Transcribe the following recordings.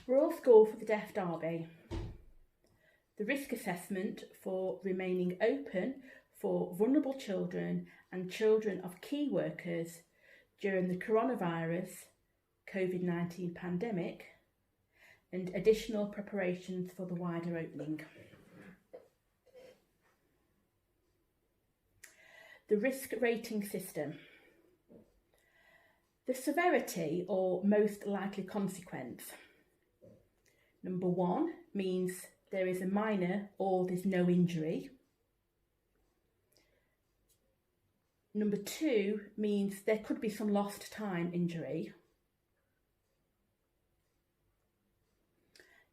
Royal School for the Deaf Derby. The risk assessment for remaining open for vulnerable children and children of key workers during the coronavirus COVID-19 pandemic and additional preparations for the wider opening. The risk rating system. The severity or most likely consequence. Number 1 means there is a minor or there's no injury. Number 2 means there could be some lost time injury.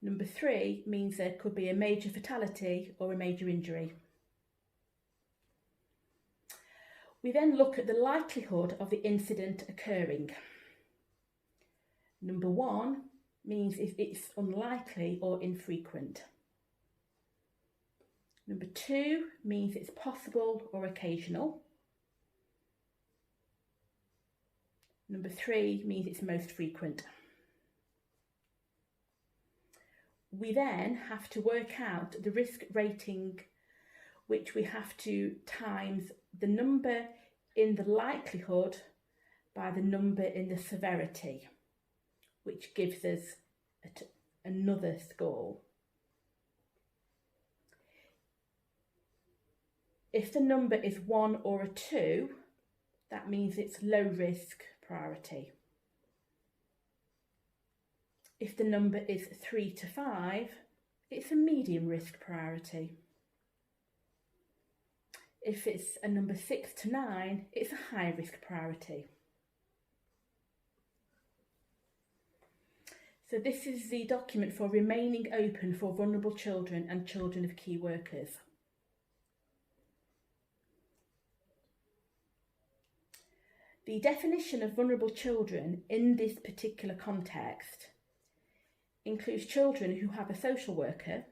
Number 3 means there could be a major fatality or a major injury. We then look at the likelihood of the incident occurring. Number 1 means if it's unlikely or infrequent. Number 2 means it's possible or occasional. Number 3 means it's most frequent. We then have to work out the risk rating, which we have to times the number in the likelihood by the number in the severity, which gives us another score. If the number is 1 or a 2, that means it's low risk priority. If the number is 3 to 5, it's a medium risk priority. If it's a number 6 to 9, it's a high risk priority. So this is the document for remaining open for vulnerable children and children of key workers. The definition of vulnerable children in this particular context includes children who have a social worker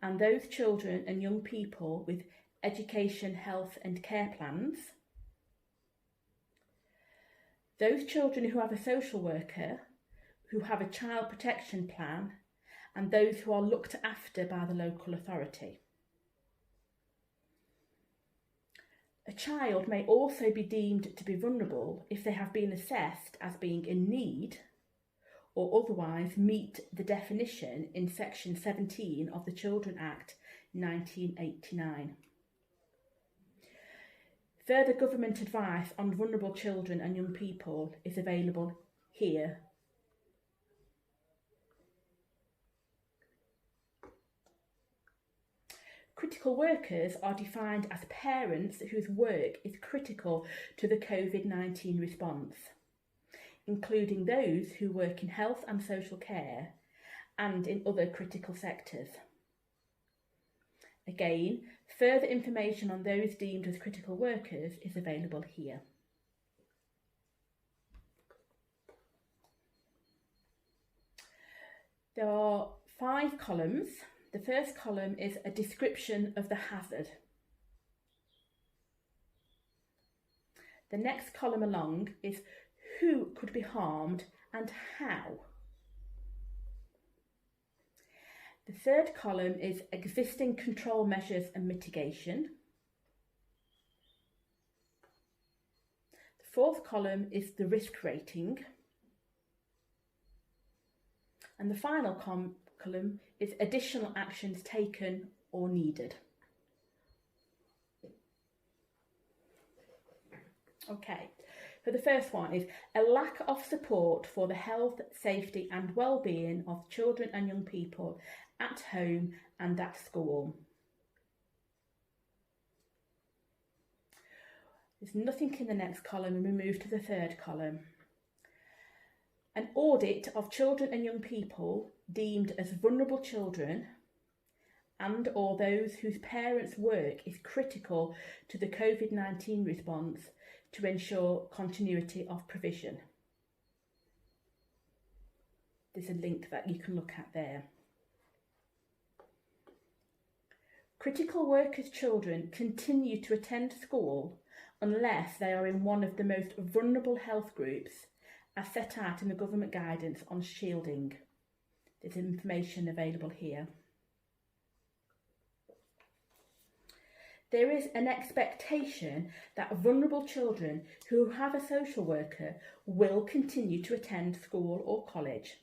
and those children and young people with education, health and care plans, those children who have a social worker, who have a child protection plan, and those who are looked after by the local authority. A child may also be deemed to be vulnerable if they have been assessed as being in need or otherwise meet the definition in Section 17 of the Children Act 1989. Further government advice on vulnerable children and young people is available here. Critical workers are defined as parents whose work is critical to the COVID-19 response, including those who work in health and social care and in other critical sectors. Again, further information on those deemed as critical workers is available here. There are 5 columns. The first column is a description of the hazard. The next column along is who could be harmed and how. The third column is existing control measures and mitigation. The fourth column is the risk rating. And the final column is additional actions taken or needed. Okay, so the first one is a lack of support for the health, safety and well-being of children and young people at home and at school. There's nothing in the next column and we move to the third column. An audit of children and young people deemed as vulnerable children and or those whose parents' work is critical to the COVID-19 response to ensure continuity of provision. There's a link that you can look at there. Critical workers' children continue to attend school unless they are in one of the most vulnerable health groups as set out in the government guidance on shielding. There's information available here. There is an expectation that vulnerable children who have a social worker will continue to attend school or college,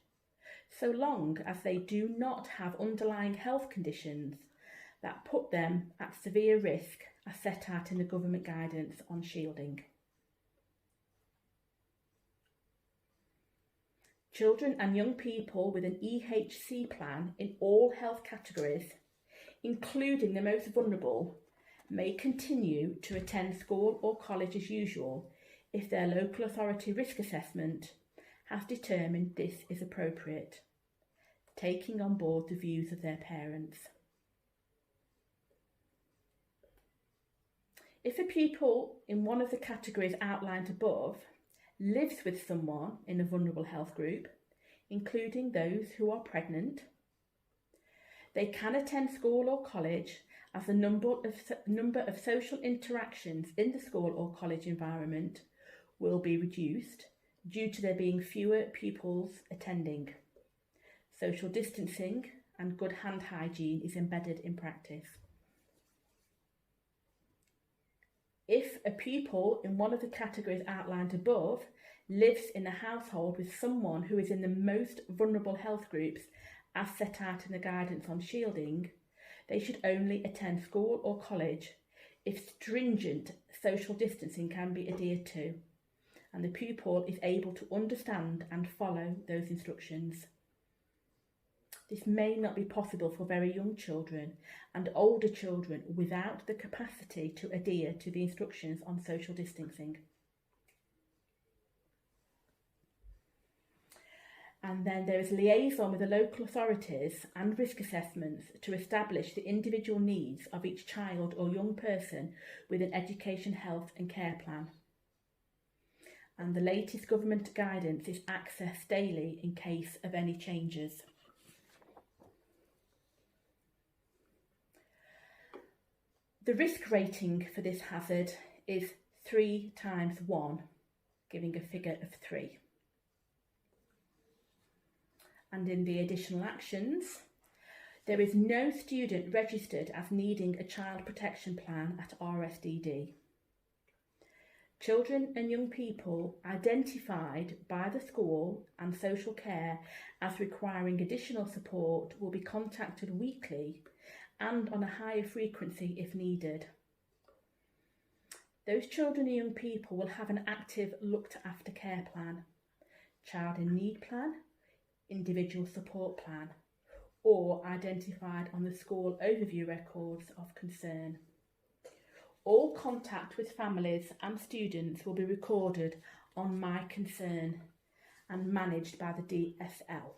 so long as they do not have underlying health conditions that put them at severe risk as set out in the government guidance on shielding. Children and young people with an EHC plan in all health categories, including the most vulnerable, may continue to attend school or college as usual if their local authority risk assessment has determined this is appropriate, taking on board the views of their parents. If a pupil in one of the categories outlined above lives with someone in a vulnerable health group, including those who are pregnant, they can attend school or college as the number of social interactions in the school or college environment will be reduced due to there being fewer pupils attending. Social distancing and good hand hygiene is embedded in practice. If a pupil in one of the categories outlined above lives in a household with someone who is in the most vulnerable health groups as set out in the guidance on shielding, they should only attend school or college if stringent social distancing can be adhered to and the pupil is able to understand and follow those instructions. This may not be possible for very young children and older children without the capacity to adhere to the instructions on social distancing. And then there is liaison with the local authorities and risk assessments to establish the individual needs of each child or young person with an education, health and care plan. And the latest government guidance is accessed daily in case of any changes. The risk rating for this hazard is 3 times 1, giving a figure of 3. And in the additional actions, there is no student registered as needing a child protection plan at RSDD. Children and young people identified by the school and social care as requiring additional support will be contacted weekly and on a higher frequency if needed. Those children and young people will have an active looked after care plan, child in need plan, individual support plan, or identified on the school overview records of concern. All contact with families and students will be recorded on My Concern and managed by the DSL.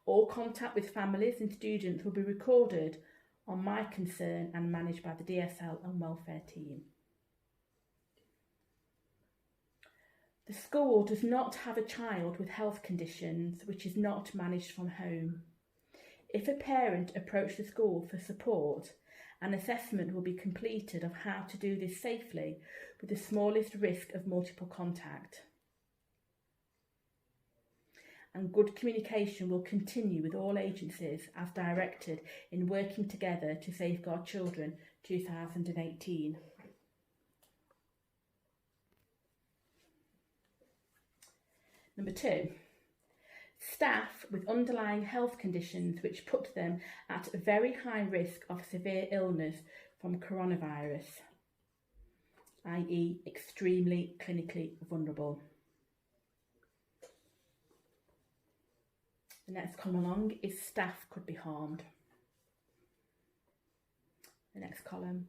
All contact with families and students will be recorded on My Concern and managed by the DSL and welfare team. The school does not have a child with health conditions which is not managed from home. If a parent approached the school for support, an assessment will be completed of how to do this safely with the smallest risk of multiple contact. And good communication will continue with all agencies as directed in Working Together to Safeguard Children 2018. Number 2, staff with underlying health conditions which put them at a very high risk of severe illness from coronavirus, i.e. extremely clinically vulnerable. The next column along is staff could be harmed. The next column,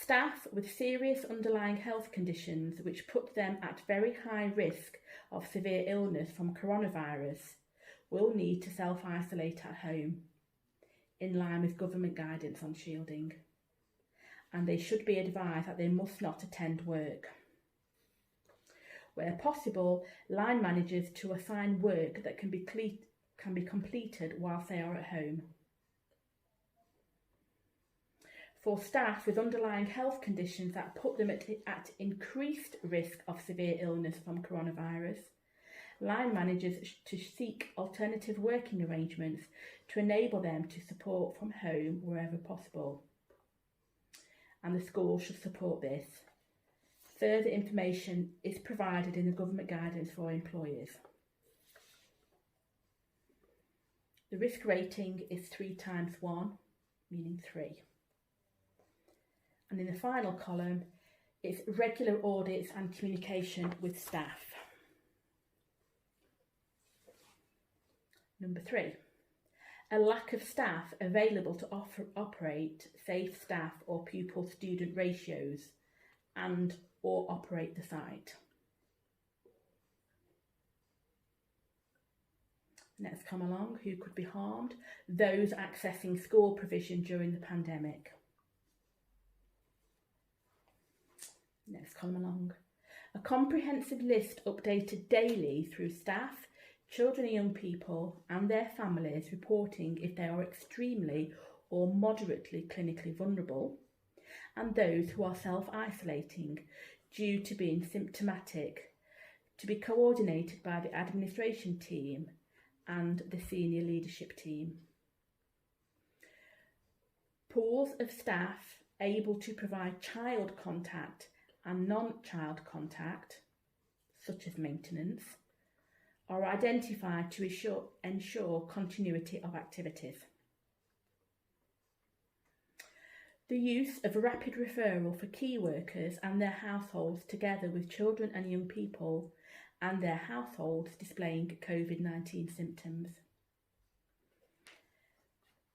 staff with serious underlying health conditions which put them at very high risk of severe illness from coronavirus will need to self-isolate at home, in line with government guidance on shielding, and they should be advised that they must not attend work. Where possible, line managers to assign work that can be completed whilst they are at home. For staff with underlying health conditions that put them at increased risk of severe illness from coronavirus, line managers to seek alternative working arrangements to enable them to support from home wherever possible. And the school should support this. Further information is provided in the government guidance for employers. The risk rating is 3 times 1, meaning 3. And in the final column, it's regular audits and communication with staff. Number 3, a lack of staff available to operate safe staff or pupil-student ratios and or operate the site. Next, come along, who could be harmed? Those accessing school provision during the pandemic. Next, come along. A comprehensive list updated daily through staff, children and young people and their families reporting if they are extremely or moderately clinically vulnerable, and those who are self-isolating due to being symptomatic, to be coordinated by the administration team and the senior leadership team. Pools of staff able to provide child contact and non-child contact, such as maintenance, are identified to ensure continuity of activities. The use of rapid referral for key workers and their households together with children and young people and their households displaying COVID-19 symptoms.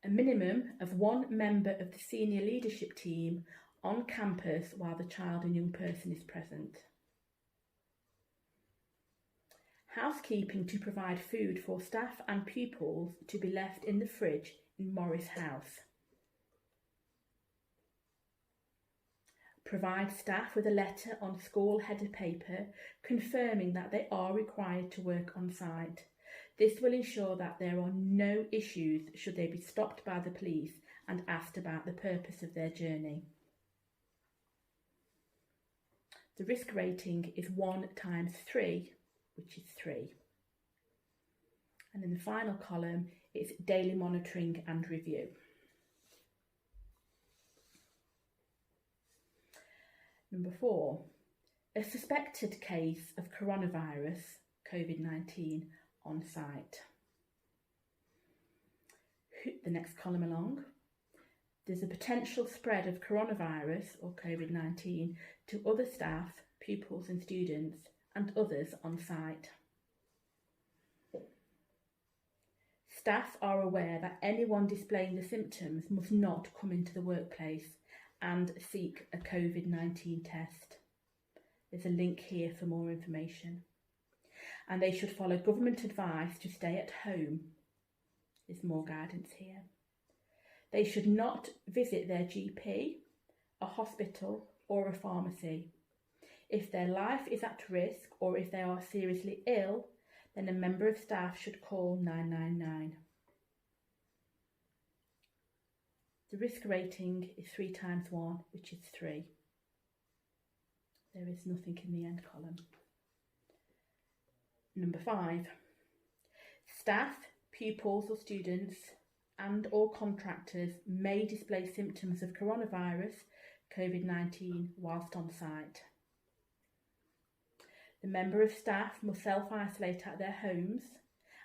A minimum of 1 member of the senior leadership team on campus while the child and young person is present. Housekeeping to provide food for staff and pupils to be left in the fridge in Morris House. Provide staff with a letter on school header paper confirming that they are required to work on site. This will ensure that there are no issues should they be stopped by the police and asked about the purpose of their journey. The risk rating is 1 times 3, which is 3. And in the final column, it's daily monitoring and review. Number 4, a suspected case of coronavirus, COVID-19, on site. The next column along, there's a potential spread of coronavirus or COVID-19 to other staff, pupils and students and others on site. Staff are aware that anyone displaying the symptoms must not come into the workplace and seek a COVID-19 test. There's a link here for more information. And they should follow government advice to stay at home. There's more guidance here. They should not visit their GP, a hospital or a pharmacy. If their life is at risk or if they are seriously ill, then a member of staff should call 999. The risk rating is 3 times 1, which is 3. There is nothing in the end column. Number 5. Staff, pupils or students and or contractors may display symptoms of coronavirus, COVID-19 whilst on site. The member of staff must self-isolate at their homes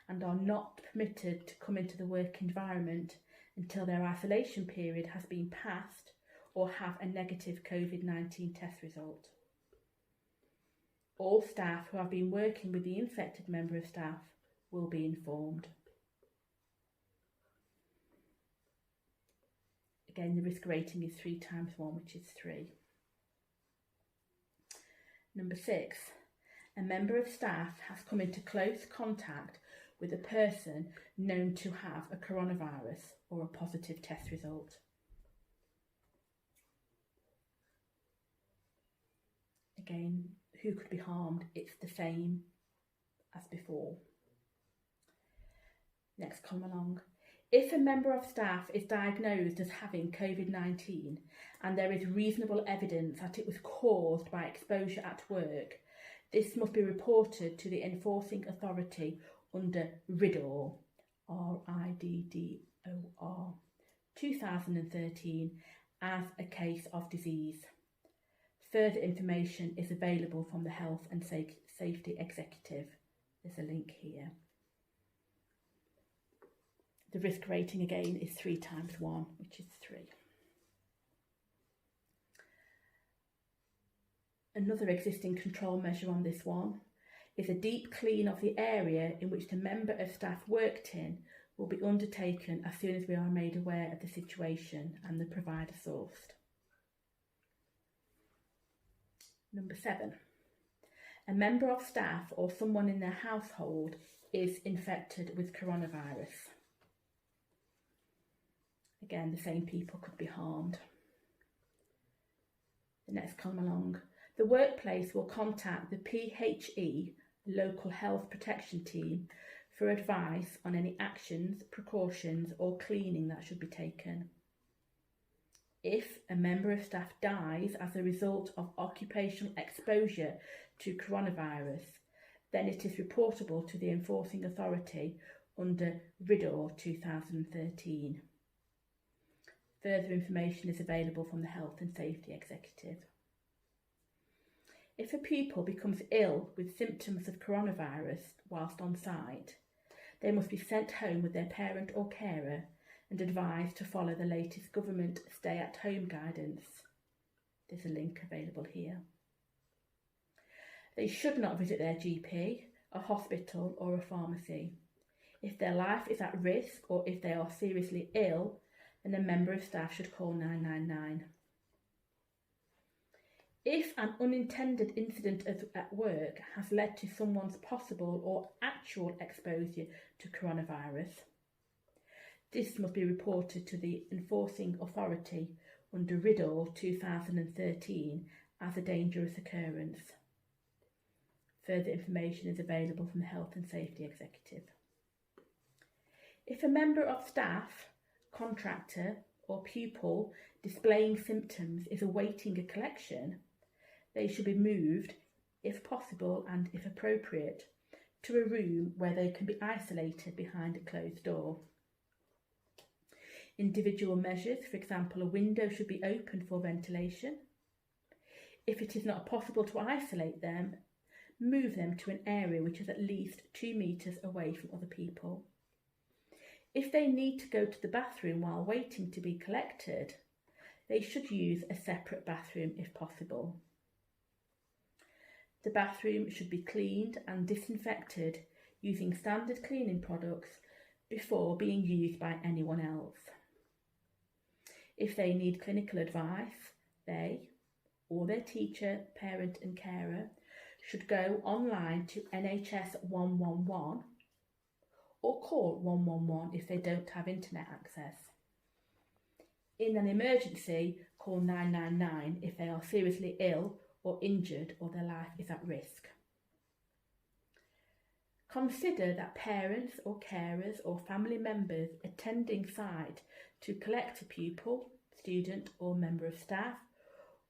and are not permitted to come into the work environment until their isolation period has been passed or have a negative COVID-19 test result. All staff who have been working with the infected member of staff will be informed. Again, the risk rating is 3 times 1, which is 3. Number 6. A member of staff has come into close contact with a person known to have a coronavirus or a positive test result. Again, who could be harmed? It's the same as before. Next, come along. If a member of staff is diagnosed as having COVID-19 and there is reasonable evidence that it was caused by exposure at work, This must be reported to the enforcing authority under RIDDOR, RIDDOR, 2013 as a case of disease. Further information is available from the Health and Safety Executive. There's a link here. The risk rating again is 3 times 1, which is 3. Another existing control measure on this one is a deep clean of the area in which the member of staff worked in will be undertaken as soon as we are made aware of the situation and the provider sourced. Number 7. A member of staff or someone in their household is infected with coronavirus. Again, the same people could be harmed. The next column along. The workplace will contact the PHE, Local Health Protection Team, for advice on any actions, precautions or cleaning that should be taken. If a member of staff dies as a result of occupational exposure to coronavirus, then it is reportable to the enforcing authority under RIDDOR 2013. Further information is available from the Health and Safety Executive. If a pupil becomes ill with symptoms of coronavirus whilst on site, they must be sent home with their parent or carer and advised to follow the latest government stay-at-home guidance. There's a link available here. They should not visit their GP, a hospital or a pharmacy. If their life is at risk or if they are seriously ill, then a member of staff should call 999. If an unintended incident at work has led to someone's possible or actual exposure to coronavirus, this must be reported to the enforcing authority under RIDDOR 2013 as a dangerous occurrence. Further information is available from the Health and Safety Executive. If a member of staff, contractor or pupil displaying symptoms is awaiting a collection, they should be moved, if possible and if appropriate, to a room where they can be isolated behind a closed door. Individual measures, for example, a window should be opened for ventilation. If it is not possible to isolate them, move them to an area which is at least 2 metres away from other people. If they need to go to the bathroom while waiting to be collected, they should use a separate bathroom if possible. The bathroom should be cleaned and disinfected using standard cleaning products before being used by anyone else. If they need clinical advice, they, or their teacher, parent and carer, should go online to NHS 111 or call 111 if they don't have internet access. In an emergency, call 999 if they are seriously ill or injured or their life is at risk. Consider that parents or carers or family members attending site to collect a pupil, student or member of staff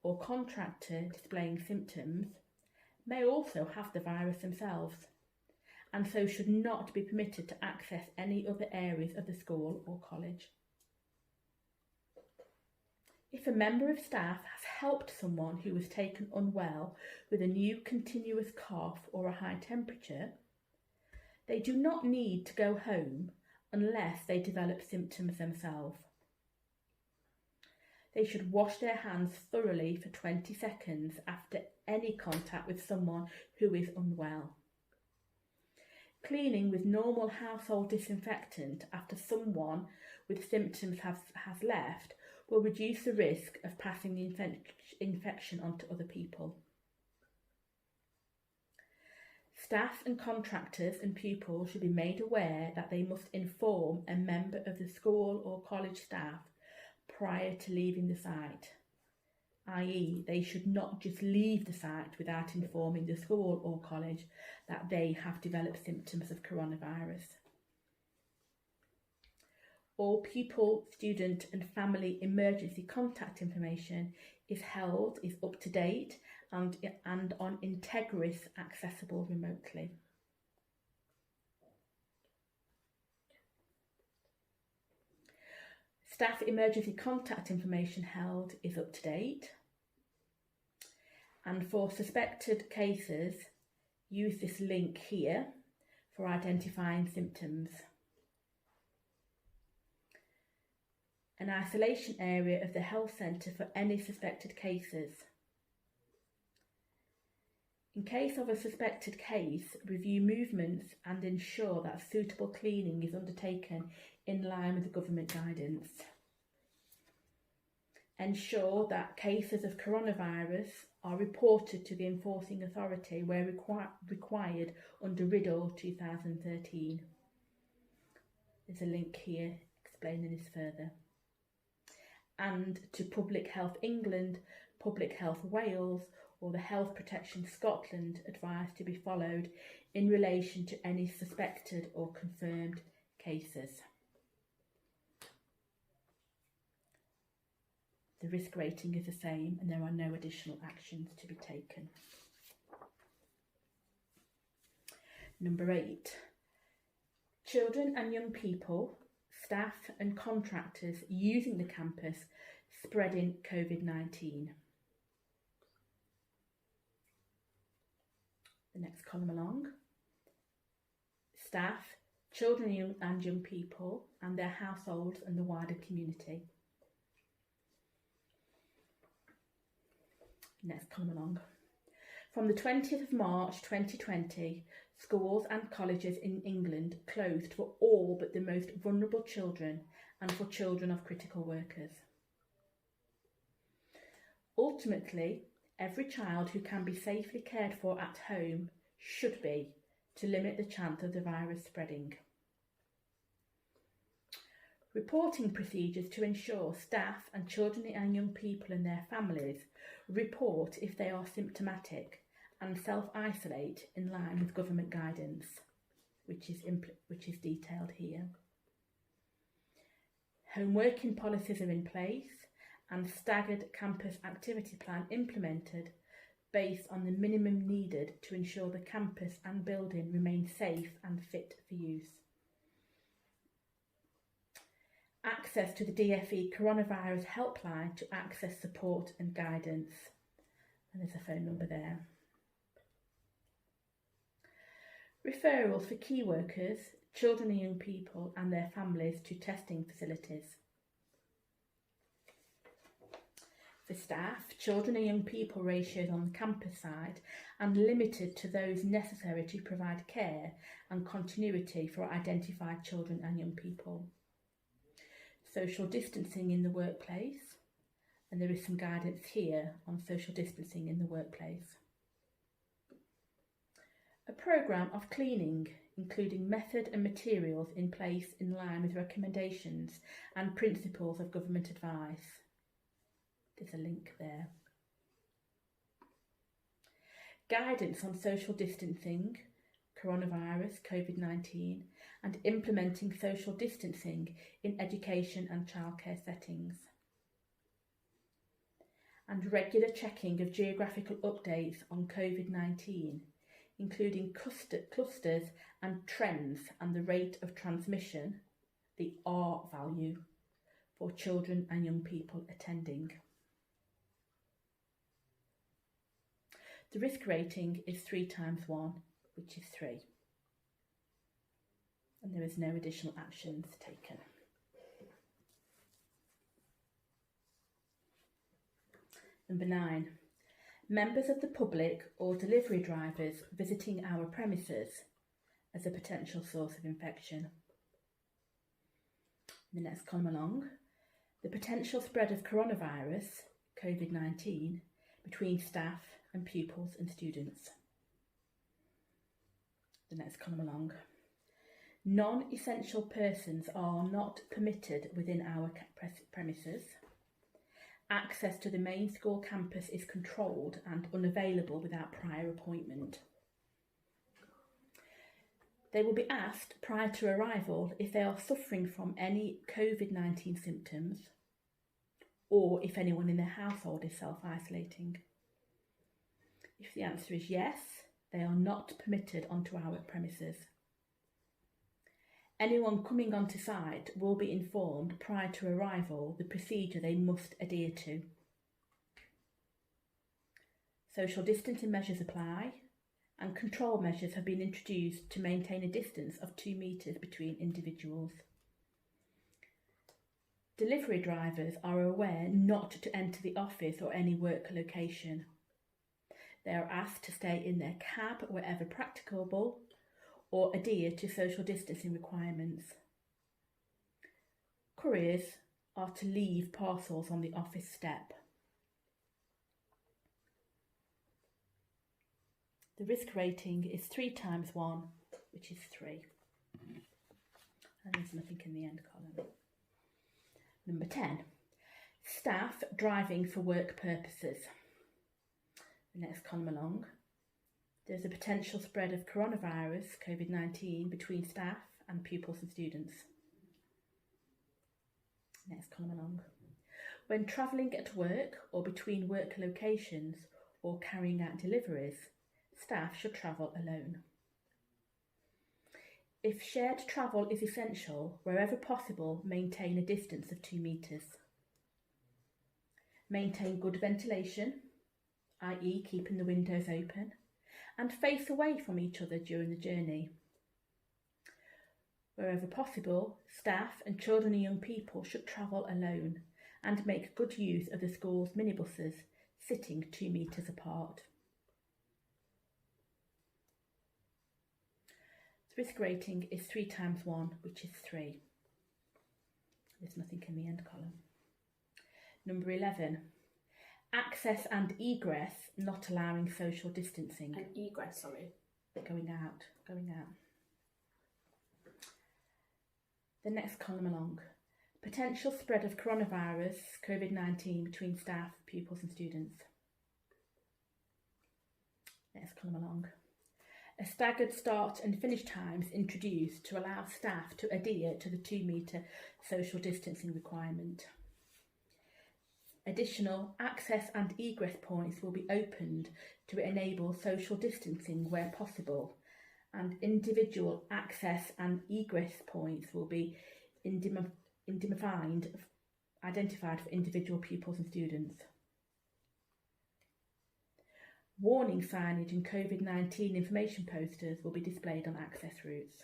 or contractor displaying symptoms may also have the virus themselves and so should not be permitted to access any other areas of the school or college. If a member of staff has helped someone who was taken unwell with a new continuous cough or a high temperature, they do not need to go home unless they develop symptoms themselves. They should wash their hands thoroughly for 20 seconds after any contact with someone who is unwell. Cleaning with normal household disinfectant after someone with symptoms has left will reduce the risk of passing the infection onto other people. Staff and contractors and pupils should be made aware that they must inform a member of the school or college staff prior to leaving the site, i.e. they should not just leave the site without informing the school or college that they have developed symptoms of coronavirus. All pupil, student and family emergency contact information is up to date and on Egress accessible remotely. Staff emergency contact information held is up to date. And for suspected cases, use this link here for identifying symptoms. An isolation area of the health centre for any suspected cases. In case of a suspected case, review movements and ensure that suitable cleaning is undertaken in line with the government guidance. Ensure that cases of coronavirus are reported to the enforcing authority where required under Riddle 2013. There's a link here explaining this further. And to Public Health England, Public Health Wales or the Health Protection Scotland advice to be followed in relation to any suspected or confirmed cases. The risk rating is the same and there are no additional actions to be taken. Number 8. Children and young people, staff and contractors using the campus spreading COVID-19. The next column along. Staff, children and young people and their households and the wider community. Next column along. From the 20th of March 2020, schools and colleges in England closed for all but the most vulnerable children and for children of critical workers. Ultimately, every child who can be safely cared for at home should be, to limit the chance of the virus spreading. Reporting procedures to ensure staff and children and young people and their families report if they are symptomatic and self-isolate in line with government guidance, which is detailed here. Home working policies are in place and staggered campus activity plan implemented based on the minimum needed to ensure the campus and building remain safe and fit for use. Access to the DfE coronavirus helpline to access support and guidance. And there's a phone number there. Referrals for key workers, children and young people and their families to testing facilities. For staff, children and young people ratios on the campus side and limited to those necessary to provide care and continuity for identified children and young people. Social distancing in the workplace, and there is some guidance here on social distancing in the workplace. A programme of cleaning, including method and materials in place in line with recommendations and principles of government advice. There's a link there. Guidance on social distancing, coronavirus, COVID-19, and implementing social distancing in education and childcare settings. And regular checking of geographical updates on COVID-19, including clusters and trends and the rate of transmission, the R value, for children and young people attending. The risk rating is 3 times 1, which is 3. And there is no additional actions taken. Number 9. Members of the public or delivery drivers visiting our premises as a potential source of infection. The next column along. The potential spread of coronavirus, COVID-19, between staff and pupils and students. The next column along. Non-essential persons are not permitted within our premises. Access to the main school campus is controlled and unavailable without prior appointment. They will be asked prior to arrival if they are suffering from any COVID-19 symptoms or if anyone in their household is self-isolating. If the answer is yes, they are not permitted onto our premises. Anyone coming onto site will be informed prior to arrival the procedure they must adhere to. Social distancing measures apply, and control measures have been introduced to maintain a distance of 2 metres between individuals. Delivery drivers are aware not to enter the office or any work location. They are asked to stay in their cab wherever practicable or adhere to social distancing requirements. Couriers are to leave parcels on the office step. The risk rating is 3 times 1, which is 3. And there's nothing in the end column. Number 10, staff driving for work purposes. The next column along. There's a potential spread of coronavirus, COVID-19, between staff and pupils and students. Next column along. When travelling at work or between work locations or carrying out deliveries, staff should travel alone. If shared travel is essential, wherever possible, maintain a distance of 2 metres. Maintain good ventilation, i.e. keeping the windows open, and face away from each other during the journey. Wherever possible, staff and children and young people should travel alone and make good use of the school's minibuses, sitting 2 metres apart. The risk rating is 3 times 1, which is 3. There's nothing in the end column. Number 11. Access and egress not allowing social distancing. And egress, sorry. Going out. The next column along. Potential spread of coronavirus, COVID-19, between staff, pupils and students. Next column along. A staggered start and finish times introduced to allow staff to adhere to the 2 metre social distancing requirement. Additional access and egress points will be opened to enable social distancing where possible, and individual access and egress points will be identified for individual pupils and students. Warning signage and COVID-19 information posters will be displayed on access routes.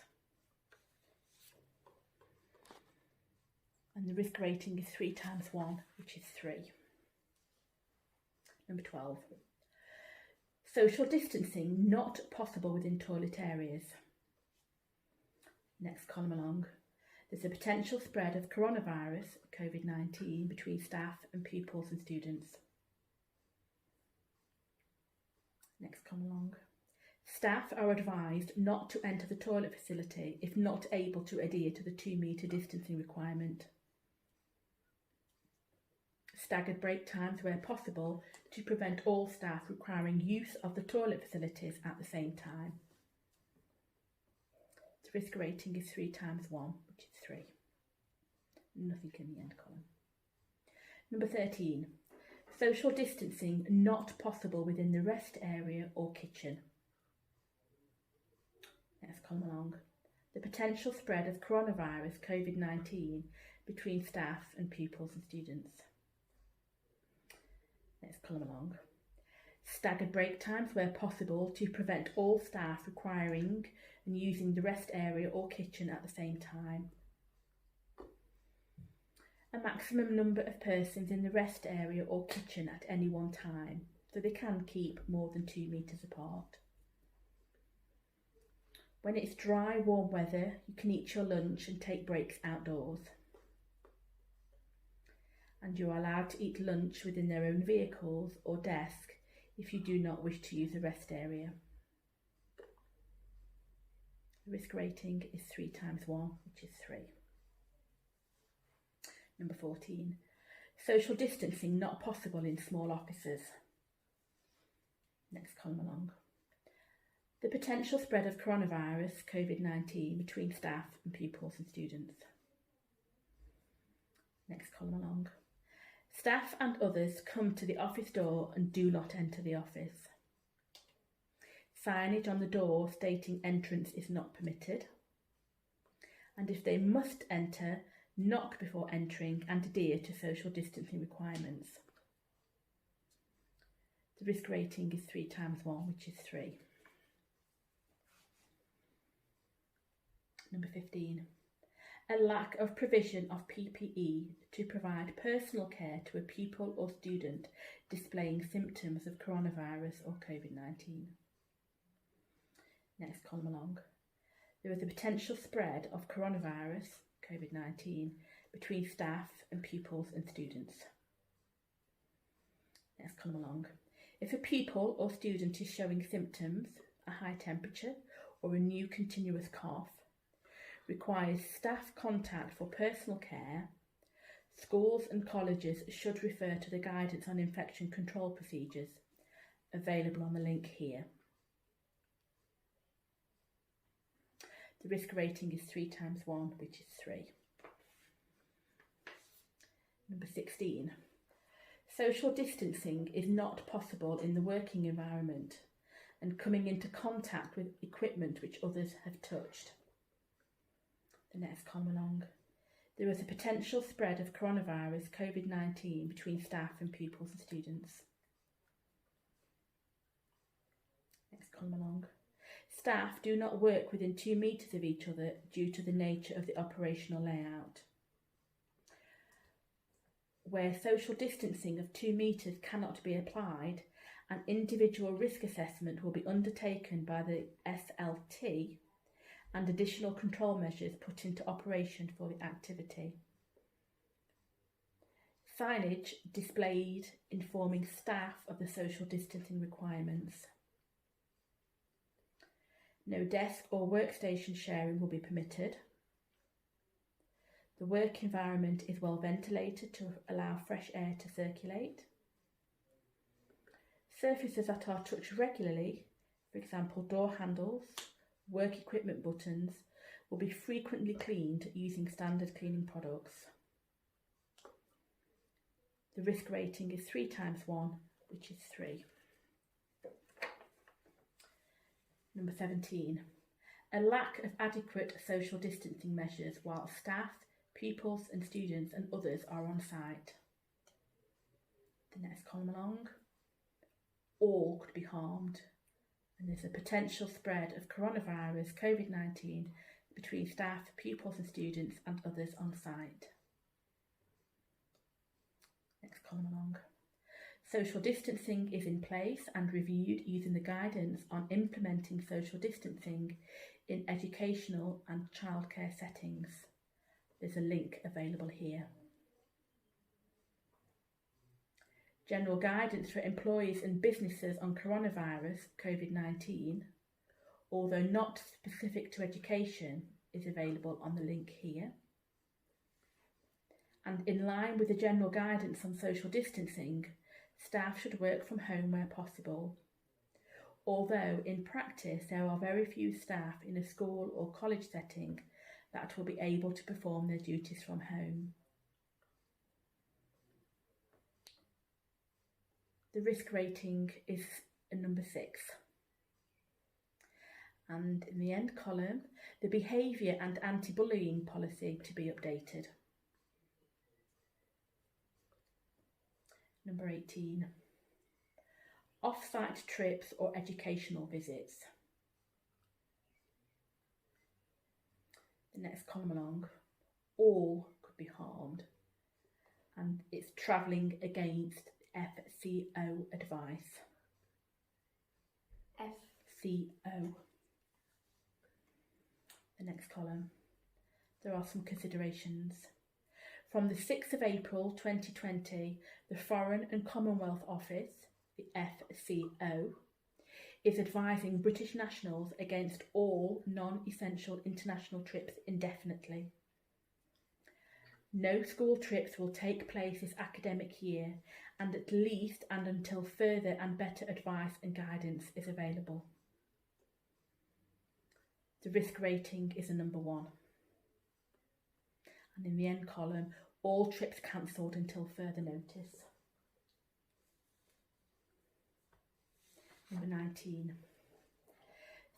And the risk rating is 3 times 1, which is 3. Number 12. Social distancing not possible within toilet areas. Next column along. There's a potential spread of coronavirus, COVID-19, between staff and pupils and students. Next column along. Staff are advised not to enter the toilet facility if not able to adhere to the 2 metre distancing requirement. Staggered break times where possible to prevent all staff requiring use of the toilet facilities at the same time. The risk rating is 3 times 1, which is 3. Nothing in the end column. Number 13. Social distancing not possible within the rest area or kitchen. Next column along. The potential spread of coronavirus, COVID-19, between staff and pupils and students. Next column along. Staggered break times where possible to prevent all staff requiring and using the rest area or kitchen at the same time. A maximum number of persons in the rest area or kitchen at any one time, so they can keep more than 2 metres apart. When it's dry, warm weather, you can eat your lunch and take breaks outdoors. And you are allowed to eat lunch within their own vehicles or desk if you do not wish to use the rest area. The risk rating is 3 times 1, which is 3. Number 14. Social distancing not possible in small offices. Next column along. The potential spread of coronavirus, COVID-19, between staff and pupils and students. Next column along. Staff and others come to the office door and do not enter the office. signage on the door stating entrance is not permitted. And if they must enter, knock before entering and adhere to social distancing requirements. The risk rating is 3 times 1, which is 3. Number 15. A lack of provision of PPE to provide personal care to a pupil or student displaying symptoms of coronavirus or COVID-19. Next column along. There is a potential spread of coronavirus, COVID-19, between staff and pupils and students. Next column along. If a pupil or student is showing symptoms, a high temperature or a new continuous cough, requires staff contact for personal care, schools and colleges should refer to the guidance on infection control procedures available on the link here. The risk rating is 3 times 1, which is 3. Number 16. Social distancing is not possible in the working environment and coming into contact with equipment which others have touched. The next column along. There is a potential spread of coronavirus COVID-19 between staff and pupils and students. Next column along. Staff do not work within 2 metres of each other due to the nature of the operational layout. Where social distancing of 2 metres cannot be applied, an individual risk assessment will be undertaken by the SLT and additional control measures put into operation for the activity. Signage displayed informing staff of the social distancing requirements. No desk or workstation sharing will be permitted. The work environment is well ventilated to allow fresh air to circulate. Surfaces that are touched regularly, for example door handles, work equipment buttons, will be frequently cleaned using standard cleaning products. The risk rating is 3 times 1, which is 3. Number 17. A lack of adequate social distancing measures while staff, pupils and students and others are on site. The next column along. All could be harmed, and there's a potential spread of coronavirus COVID-19 between staff, pupils and students and others on site. Next column along. Social distancing is in place and reviewed using the guidance on implementing social distancing in educational and childcare settings. There's a link available here. General guidance for employees and businesses on coronavirus COVID-19, although not specific to education, is available on the link here. And in line with the general guidance on social distancing, staff should work from home where possible, although in practice there are very few staff in a school or college setting that will be able to perform their duties from home. The risk rating is a number 6. And in the end column, the behaviour and anti-bullying policy to be updated. Number 18. Off-site trips or educational visits. The next column along. All could be harmed, and it's travelling against FCO advice. FCO. The next column. There are some considerations. From the 6th of April 2020, the Foreign and Commonwealth Office, the FCO, is advising British nationals against all non-essential international trips indefinitely. No school trips will take place this academic year, and at least and until further and better advice and guidance is available. The risk rating is a number 1. And in the end column, all trips cancelled until further notice. Number 19.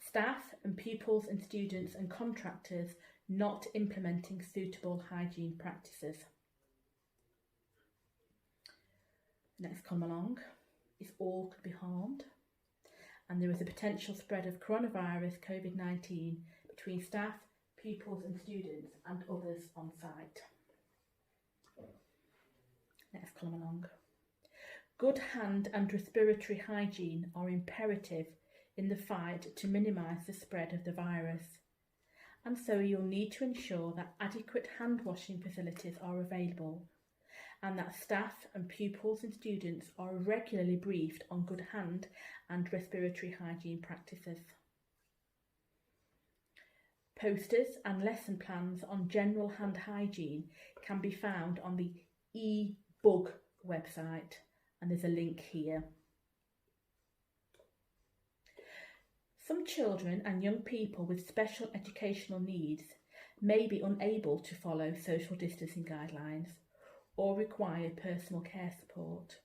Staff and pupils and students and contractors not implementing suitable hygiene practices. Next come along is all could be harmed, and there is a potential spread of coronavirus COVID-19 between staff, pupils and students and others on site. Next come along. Good hand and respiratory hygiene are imperative in the fight to minimise the spread of the virus, and so you'll need to ensure that adequate hand washing facilities are available and that staff and pupils and students are regularly briefed on good hand and respiratory hygiene practices. Posters and lesson plans on general hand hygiene can be found on the eBug website, and there's a link here. Some children and young people with special educational needs may be unable to follow social distancing guidelines or require personal care support.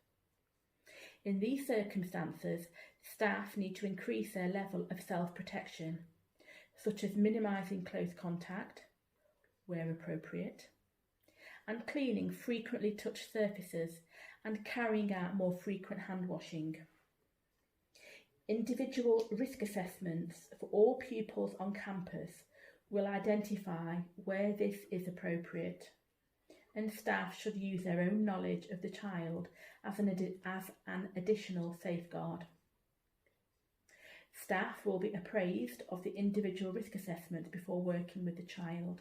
In these circumstances, staff need to increase their level of self-protection, such as minimising close contact, where appropriate, and cleaning frequently touched surfaces and carrying out more frequent hand washing. Individual risk assessments for all pupils on campus will identify where this is appropriate, and staff should use their own knowledge of the child as an additional safeguard. Staff will be appraised of the individual risk assessment before working with the child.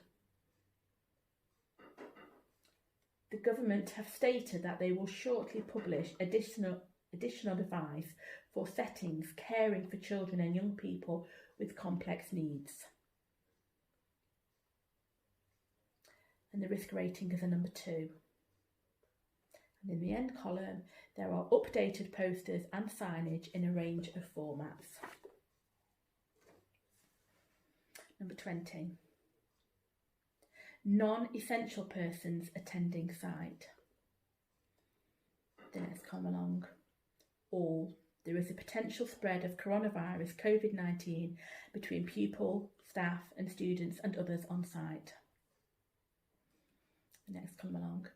The government have stated that they will shortly publish additional advice for settings caring for children and young people with complex needs. And the risk rating is a number 2. And in the end column, there are updated posters and signage in a range of formats. Number 20. Non-essential persons attending site. The next come along. All. There is a potential spread of coronavirus COVID-19 between pupil, staff and students and others on site. The next come along.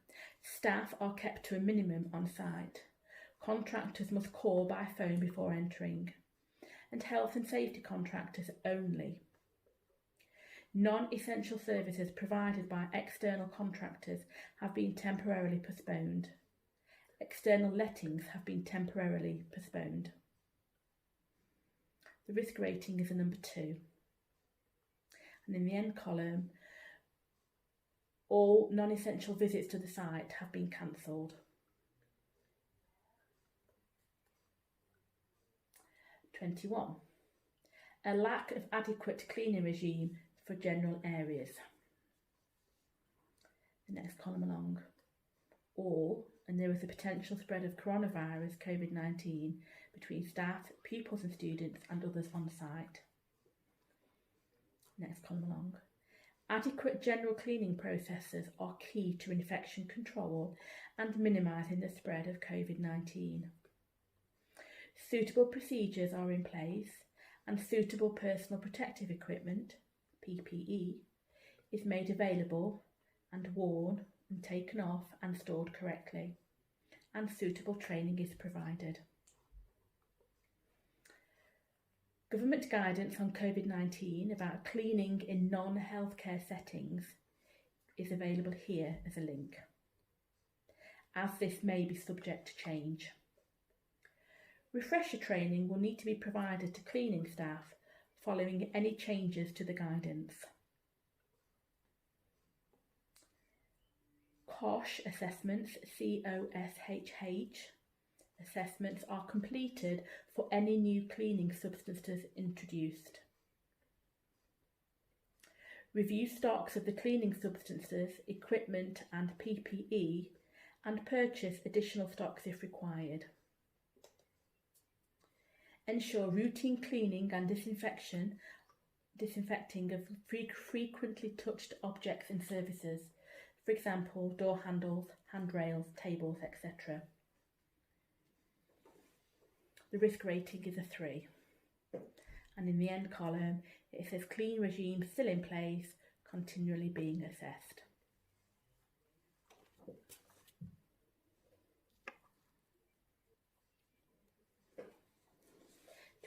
Staff are kept to a minimum on site. Contractors must call by phone before entering, and health and safety contractors only. Non-essential services provided by external contractors have been temporarily postponed. External lettings have been temporarily postponed. The risk rating is a number 2. And in the end column, all non-essential visits to the site have been cancelled. 21. A lack of adequate cleaning regime for general areas. The next column along. All, and there is a potential spread of coronavirus COVID-19 between staff, pupils and students and others on site. Next column along. Adequate general cleaning processes are key to infection control and minimising the spread of COVID-19. Suitable procedures are in place and suitable personal protective equipment, PPE, is made available and worn and taken off and stored correctly, and suitable training is provided. Government guidance on COVID-19 about cleaning in non-healthcare settings is available here as a link, as this may be subject to change. Refresher training will need to be provided to cleaning staff following any changes to the guidance. COSH assessments, COSHH assessments are completed for any new cleaning substances introduced. Review stocks of the cleaning substances, equipment and PPE and purchase additional stocks if required. Ensure routine cleaning and disinfecting of frequently touched objects and surfaces, for example, door handles, handrails, tables, etc. The risk rating is a 3. And in the end column, it says clean regime still in place, continually being assessed.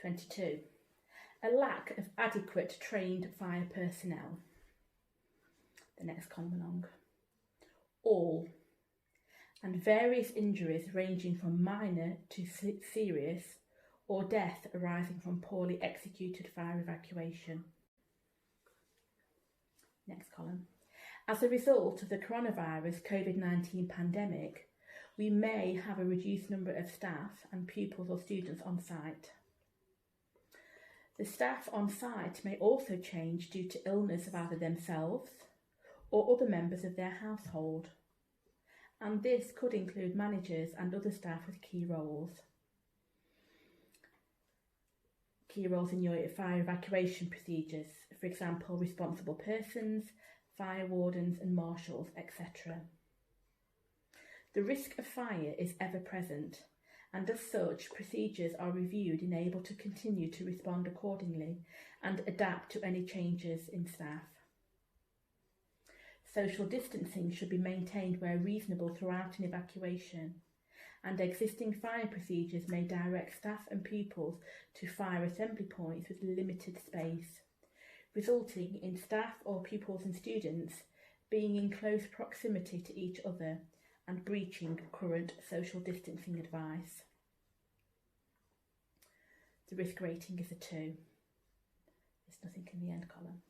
(22) A lack of adequate trained fire personnel. The next column along. All, and various injuries ranging from minor to serious, or death arising from poorly executed fire evacuation. Next column. As a result of the coronavirus COVID-19 pandemic, we may have a reduced number of staff and pupils or students on site. The staff on site may also change due to illness of either themselves or other members of their household, and this could include managers and other staff with key roles. Key roles in your fire evacuation procedures, for example, responsible persons, fire wardens and marshals, etc. The risk of fire is ever present, and as such, procedures are reviewed and able to continue to respond accordingly and adapt to any changes in staff. Social distancing should be maintained where reasonable throughout an evacuation, and existing fire procedures may direct staff and pupils to fire assembly points with limited space, resulting in staff or pupils and students being in close proximity to each other and breaching current social distancing advice. The risk rating is a 2. There's nothing in the end column.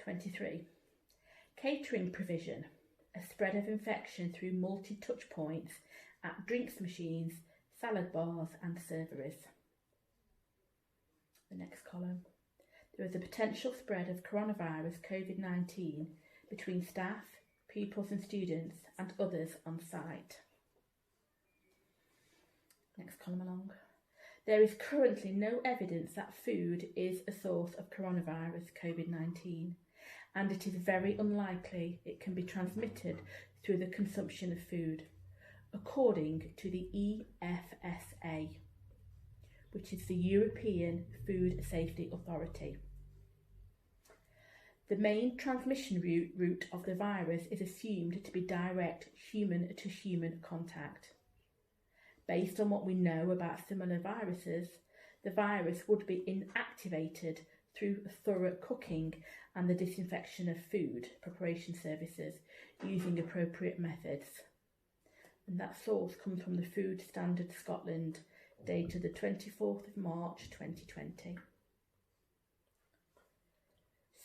23. Catering provision, a spread of infection through multi-touch points at drinks machines, salad bars and serveries. The next column. There is a potential spread of coronavirus COVID-19 between staff, pupils and students and others on site. Next column along. There is currently no evidence that food is a source of coronavirus COVID-19, and it is very unlikely it can be transmitted through the consumption of food, according to the EFSA, which is the European Food Safety Authority. The main transmission route of the virus is assumed to be direct human-to-human contact. Based on what we know about similar viruses, the virus would be inactivated through thorough cooking and the disinfection of food preparation services using appropriate methods. And that source comes from the Food Standard Scotland, dated the 24th of March 2020.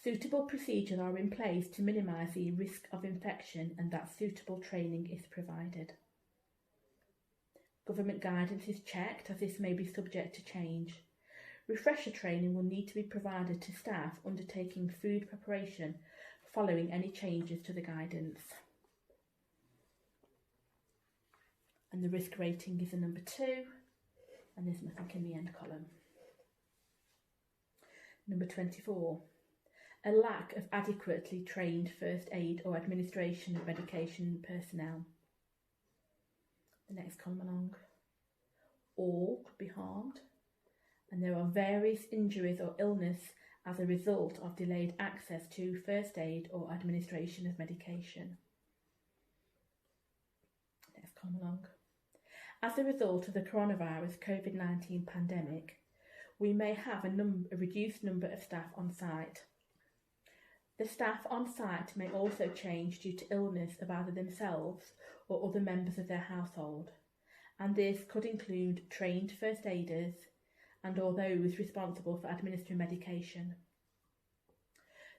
Suitable procedures are in place to minimise the risk of infection and that suitable training is provided. Government guidance is checked as this may be subject to change. Refresher training will need to be provided to staff undertaking food preparation following any changes to the guidance. And the risk rating is a number 2, and there's nothing in the end column. Number 24. A lack of adequately trained first aid or administration of medication personnel. The next column along. All could be harmed, and there are various injuries or illness as a result of delayed access to first aid or administration of medication. Next column along. As a result of the coronavirus COVID-19 pandemic, we may have a reduced number of staff on site. The staff on site may also change due to illness of either themselves or other members of their household, and this could include trained first aiders and or those responsible for administering medication.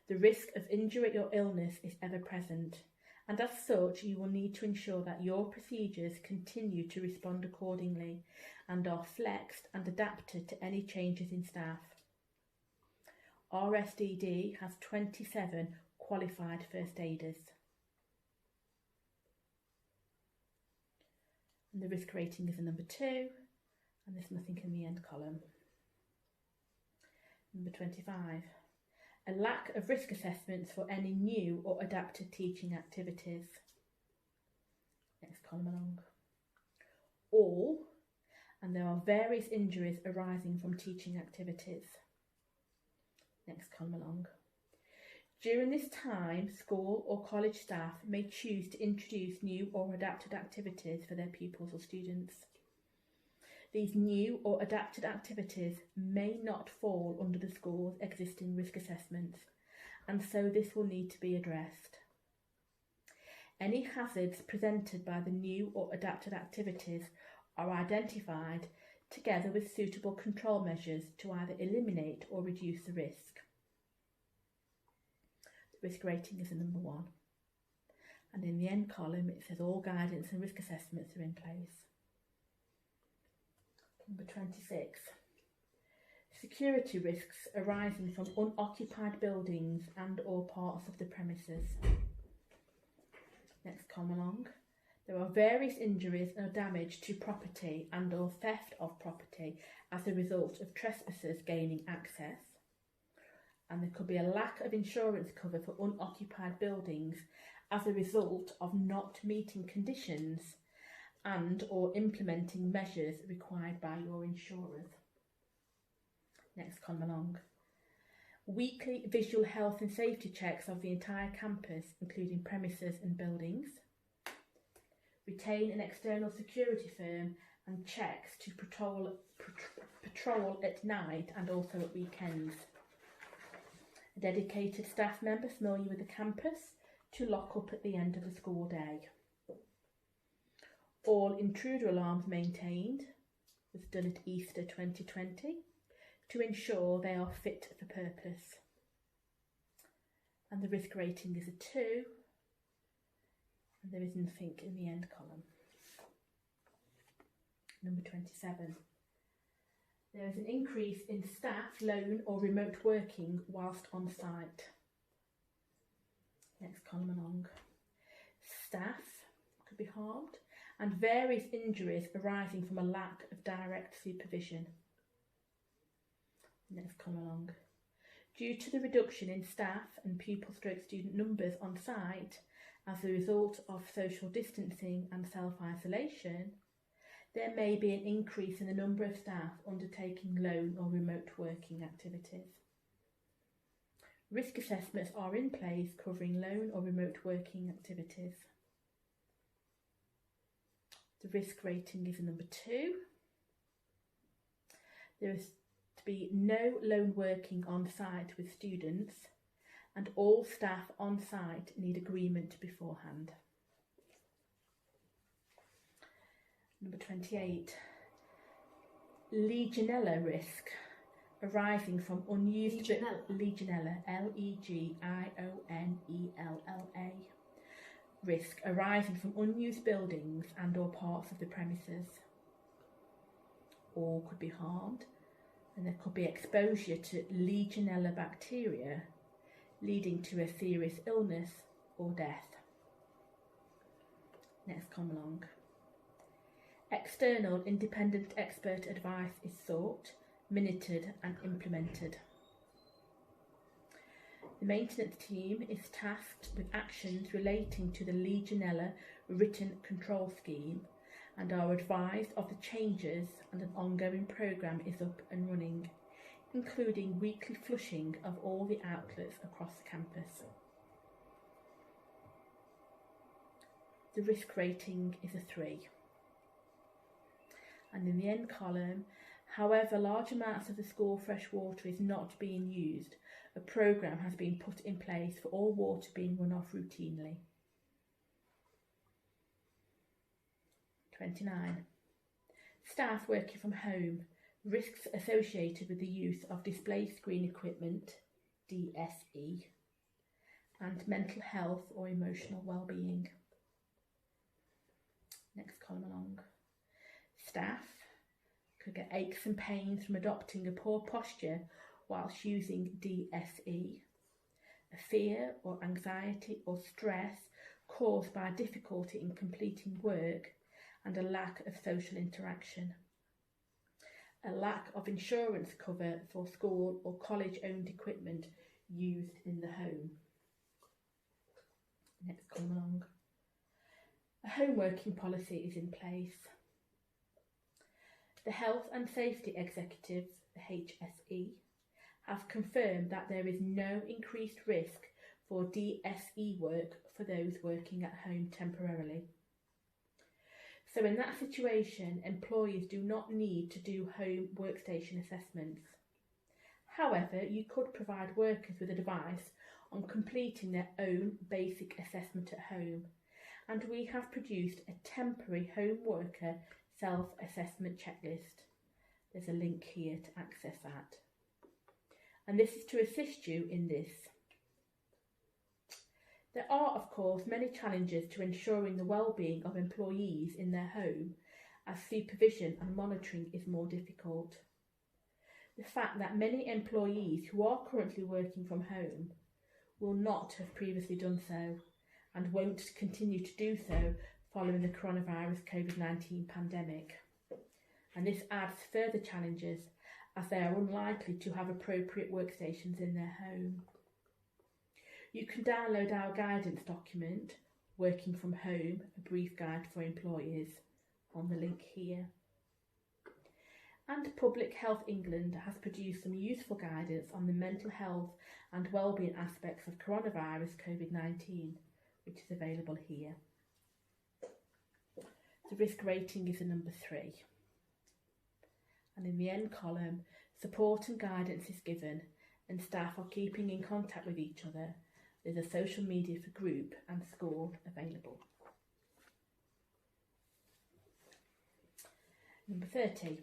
The risk of injury or illness is ever present, and as such you will need to ensure that your procedures continue to respond accordingly and are flexed and adapted to any changes in staff. RSDD has 27 qualified first aiders. And the risk rating is a number 2, and there's nothing in the end column. Number 25. A lack of risk assessments for any new or adapted teaching activities. Next column along. All, and there are various injuries arising from teaching activities. Next column along. During this time, school or college staff may choose to introduce new or adapted activities for their pupils or students. These new or adapted activities may not fall under the school's existing risk assessments, and so this will need to be addressed. Any hazards presented by the new or adapted activities are identified together with suitable control measures to either eliminate or reduce the risk. The risk rating is a number 1. And in the end column it says all guidance and risk assessments are in place. Number 26. Security risks arising from unoccupied buildings and or parts of the premises. Next column along. There are various injuries or damage to property and or theft of property as a result of trespassers gaining access. And there could be a lack of insurance cover for unoccupied buildings as a result of not meeting conditions and or implementing measures required by your insurers. Next column along. Weekly visual health and safety checks of the entire campus, including premises and buildings. Retain an external security firm and checks to patrol at night and also at weekends. A dedicated staff member familiar with the campus to lock up at the end of the school day. All intruder alarms maintained, was done at Easter 2020, to ensure they are fit for purpose. And the risk rating is a 2, and there is nothing in the end column. Number 27. There is an increase in staff, lone or remote working whilst on site. Next column along. Staff could be harmed, and various injuries arising from a lack of direct supervision. Next column along. Due to the reduction in staff and pupil/student numbers on site as a result of social distancing and self-isolation, there may be an increase in the number of staff undertaking lone or remote working activities. Risk assessments are in place covering lone or remote working activities. The risk rating is a number 2. There is to be no lone working on site with students, and all staff on site need agreement beforehand. Number 28. Legionella risk arising from unused Legionella, Legionella, risk arising from unused buildings and or parts of the premises. All could be harmed, and there could be exposure to Legionella bacteria leading to a serious illness or death. Next, come along. External independent expert advice is sought, minuted and implemented. The maintenance team is tasked with actions relating to the Legionella written control scheme and are advised of the changes, and an ongoing programme is up and running, including weekly flushing of all the outlets across the campus. The risk rating is a 3. And in the end column, however large amounts of the school fresh water is not being used, a programme has been put in place for all water being run off routinely. 29. Staff working from home, risks associated with the use of display screen equipment, DSE, and mental health or emotional well-being. Next column along. Staff could get aches and pains from adopting a poor posture whilst using DSE, a fear or anxiety or stress caused by difficulty in completing work and a lack of social interaction, a lack of insurance cover for school or college owned equipment used in the home. Next, come along. A home working policy is in place. The Health and Safety Executives, the HSE, have confirmed that there is no increased risk for DSE work for those working at home temporarily. So in that situation, employees do not need to do home workstation assessments. However, you could provide workers with advice on completing their own basic assessment at home, and we have produced a temporary home worker self-assessment checklist. There's a link here to access that. And this is to assist you in this. There are, of course, many challenges to ensuring the well-being of employees in their home, as supervision and monitoring is more difficult. The fact that many employees who are currently working from home will not have previously done so and won't continue to do so following the coronavirus COVID-19 pandemic. And this adds further challenges as they are unlikely to have appropriate workstations in their home. You can download our guidance document, Working from Home, a brief guide for employers, on the link here. And Public Health England has produced some useful guidance on the mental health and wellbeing aspects of coronavirus COVID-19, which is available here. The risk rating is a number 3. And in the end column, support and guidance is given and staff are keeping in contact with each other. There's a social media for group and score available. Number 30.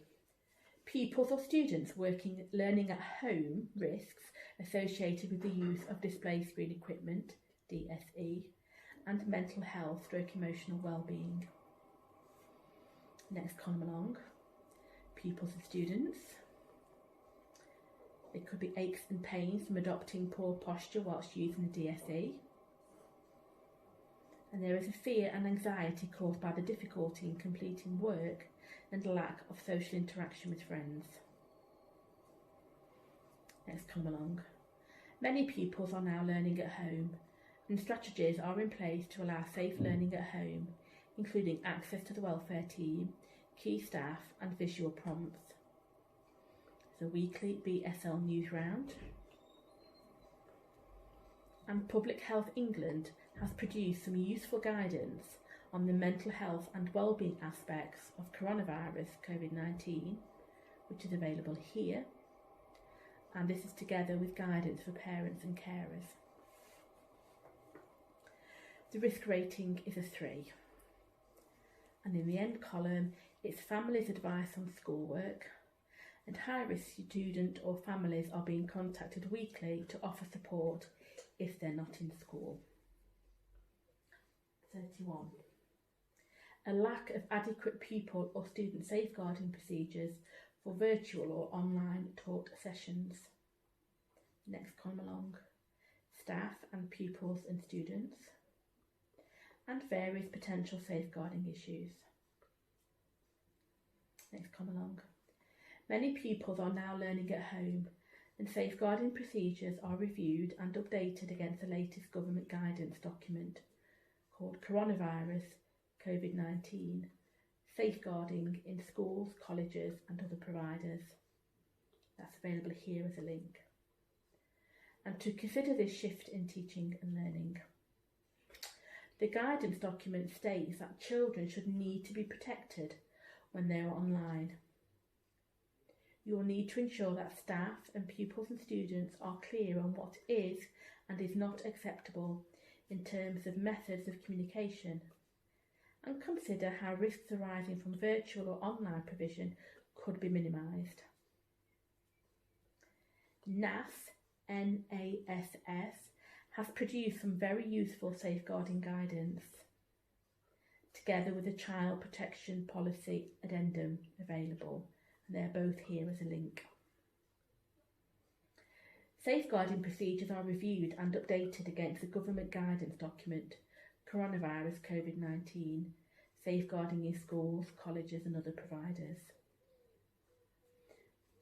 Pupils or students learning at home risks associated with the use of display screen equipment, DSE, and mental health / emotional well-being. Next column along. Pupils and students. There could be aches and pains from adopting poor posture whilst using the DSE. And there is a fear and anxiety caused by the difficulty in completing work and lack of social interaction with friends. Next, come along. Many pupils are now learning at home, and strategies are in place to allow safe learning at home, including access to the welfare team, key staff and visual prompts. The weekly BSL news round. And Public Health England has produced some useful guidance on the mental health and wellbeing aspects of coronavirus COVID-19, which is available here. And this is together with guidance for parents and carers. The risk rating is a 3. And in the end column, it's families' advice on schoolwork, and high-risk student or families are being contacted weekly to offer support if they're not in school. 31. A lack of adequate pupil or student safeguarding procedures for virtual or online taught sessions. Next column along. Staff and pupils and students. And various potential safeguarding issues. Next column along. Many pupils are now learning at home, and safeguarding procedures are reviewed and updated against the latest government guidance document called Coronavirus COVID-19, Safeguarding in Schools, Colleges and Other Providers. That's available here as a link. And to consider this shift in teaching and learning. The guidance document states that children should need to be protected when they are online. You will need to ensure that staff and pupils and students are clear on what is and is not acceptable in terms of methods of communication, and consider how risks arising from virtual or online provision could be minimised. NASS has produced some very useful safeguarding guidance, together with a child protection policy addendum available. They're both here as a link. Safeguarding procedures are reviewed and updated against the government guidance document, Coronavirus COVID-19, Safeguarding in Schools, Colleges and Other Providers,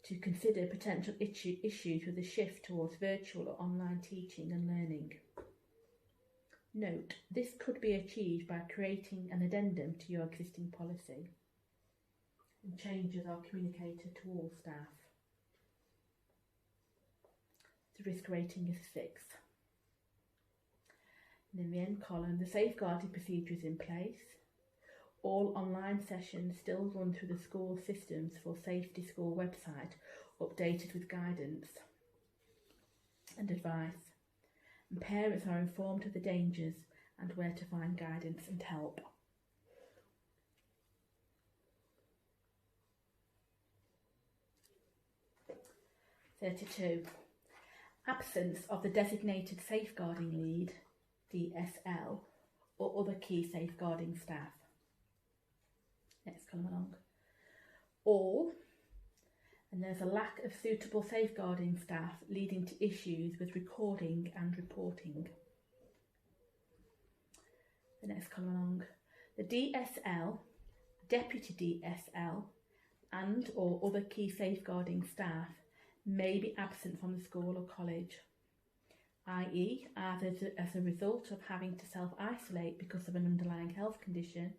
to consider potential issues with the shift towards virtual or online teaching and learning. Note, this could be achieved by creating an addendum to your existing policy. and changes are communicated to all staff. The risk rating is 6. And in the end column, the safeguarding procedure is in place. All online sessions still run through the school systems for Safety School website, updated with guidance and advice. And parents are informed of the dangers and where to find guidance and help. (32) Absence of the designated safeguarding lead, DSL, or other key safeguarding staff. Next column along. All, and there's a lack of suitable safeguarding staff leading to issues with recording and reporting. The next column along. The DSL, deputy DSL, and or other key safeguarding staff may be absent from the school or college, i.e. either as a result of having to self-isolate because of an underlying health condition